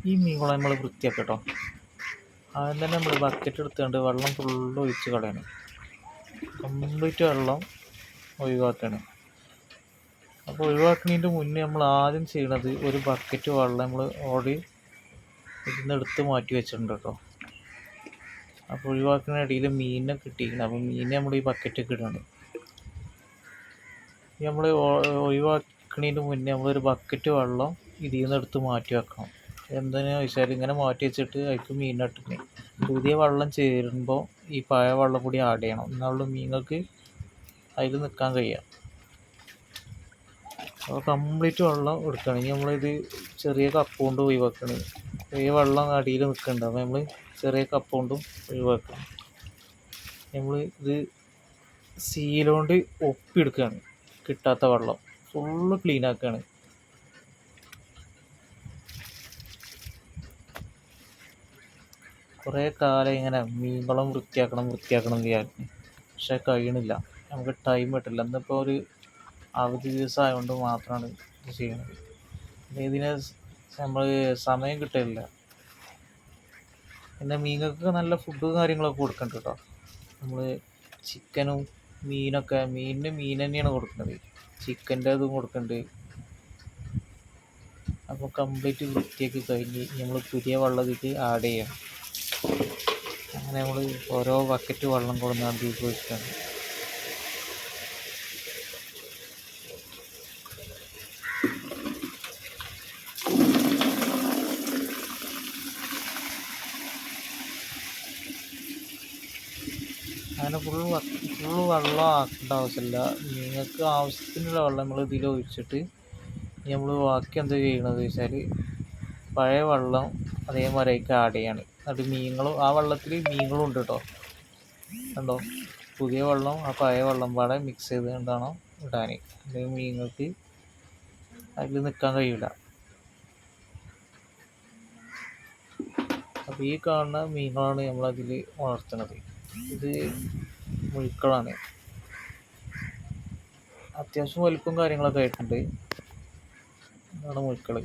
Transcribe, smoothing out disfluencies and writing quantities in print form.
ഈ മീനുകളെ നമ്മൾ വൃത്തിയാക്കുക കേട്ടോ. ആദ്യം തന്നെ നമ്മൾ ബക്കറ്റ് എടുത്തുകൊണ്ട് വെള്ളം ഫുള്ള് ഒഴിച്ച് കളയണം. കംപ്ലീറ്റ് വെള്ളം ഒഴിവാക്കണം. അപ്പോൾ ഒഴിവാക്കുന്നതിൻ്റെ മുന്നേ നമ്മൾ ആദ്യം ചെയ്യണത് ഒരു ബക്കറ്റ് വെള്ളം നമ്മൾ ഓടി ഇതിന്നെടുത്ത് മാറ്റി വെച്ചിട്ടുണ്ട് കേട്ടോ. അപ്പോൾ ഒഴിവാക്കുന്ന ഇടയിൽ മീനിനെ കിട്ടിയിരിക്കണം. അപ്പോൾ മീനെ നമ്മൾ ഈ ബക്കറ്റൊക്കെ ഇടണം. നമ്മൾ ഒഴിവാക്കുന്നതിന് മുന്നേ നമ്മളൊരു ബക്കറ്റ് വെള്ളം ഇതിൽ നിന്ന് എടുത്ത് മാറ്റി വെക്കണം. എന്തിനാ വെച്ചാൽ ഇങ്ങനെ മാറ്റി വെച്ചിട്ട് അതിലേക്ക് മീനിട്ടിട്ട് പുതിയ വെള്ളം ചേരുമ്പോൾ ഈ പഴയ വെള്ളം കൂടി ആഡ് ചെയ്യണം. എന്നാലും മീനുകൾക്ക് അതിൽ നിൽക്കാൻ കഴിയുക. അപ്പോൾ കംപ്ലീറ്റ് വെള്ളം എടുക്കുകയാണെങ്കിൽ നമ്മളിത് ചെറിയ കപ്പ് കൊണ്ട് ഒഴിവാക്കണം. ചെറിയ വെള്ളം അടിയിൽ നിൽക്കുന്നുണ്ട്. അപ്പോൾ നമ്മൾ ചെറിയ കപ്പ് കൊണ്ടും ഒഴിവാക്കണം. നമ്മൾ ഇത് സീലുകൊണ്ട് ഒപ്പിയെടുക്കുകയാണ്. കിട്ടാത്ത വെള്ളം ഫുള്ള് ക്ലീൻ ആക്കുകയാണ്. കുറേ കാലം ഇങ്ങനെ മീൻകുളം വൃത്തിയാക്കണം വിചാരിക്കും. പക്ഷെ കഴിയണില്ല, നമുക്ക് ടൈം കിട്ടില്ല. ഇന്നിപ്പോൾ ഒരു അവധി ദിവസം ആയതുകൊണ്ട് മാത്രമാണ് ഇത് ചെയ്യുന്നത്. ഇതിന് നമ്മൾ സമയം കിട്ടില്ല. പിന്നെ മീനുകൾക്ക് നല്ല ഫുഡ് കാര്യങ്ങളൊക്കെ കൊടുക്കുന്നുണ്ട് കേട്ടോ. നമ്മൾ ചിക്കനും മീനൊക്കെ മീനിന് മീൻ തന്നെയാണ് കൊടുക്കുന്നത്. ചിക്കൻ്റെ അതും കൊടുക്കുന്നുണ്ട്. അപ്പോൾ കംപ്ലീറ്റ് വൃത്തിയൊക്കെ കഴിഞ്ഞ് നമ്മൾ പുതിയ വെള്ളത്തിലേക്ക് ആഡ് ചെയ്യാം. അങ്ങനെ നമ്മൾ ഓരോ ബക്കറ്റ് വെള്ളം കൊടുന്നാണ്ട് ഉപയോഗിക്കുകയാണ്. അങ്ങനെ ഫുള്ള് വെള്ളം ആക്കേണ്ട ആവശ്യമില്ല. നിങ്ങൾക്ക് ആവശ്യത്തിനുള്ള വെള്ളം നമ്മൾ ഇതിൽ ഒഴിച്ചിട്ട് നമ്മൾ ബാക്കി എന്താ ചെയ്യണത് വെച്ചാൽ പഴയ വെള്ളം അതേമാതിരിക്ക് ആഡ് ചെയ്യാണ്. അത് മീനുകളും ആ വെള്ളത്തിൽ മീനുകളും ഉണ്ട് കേട്ടോ. കണ്ടോ, പുതിയ വെള്ളം ആ പഴയ വെള്ളം പാടെ മിക്സ് ചെയ്ത് കൊണ്ടാണോ ഇടാൻ. അല്ലെങ്കിൽ മീനുകൾക്ക് അതിൽ നിൽക്കാൻ കഴിയില്ല. അപ്പോൾ ഈ കാണുന്ന മീനുകളാണ് നമ്മളതിൽ വളർത്തുന്നത്. ഇത് മുഴുക്കളാണ്. അത്യാവശ്യം വലിപ്പം കാര്യങ്ങളൊക്കെ ആയിട്ടുണ്ട്. ഇതാണ് മുഴുക്കൾ.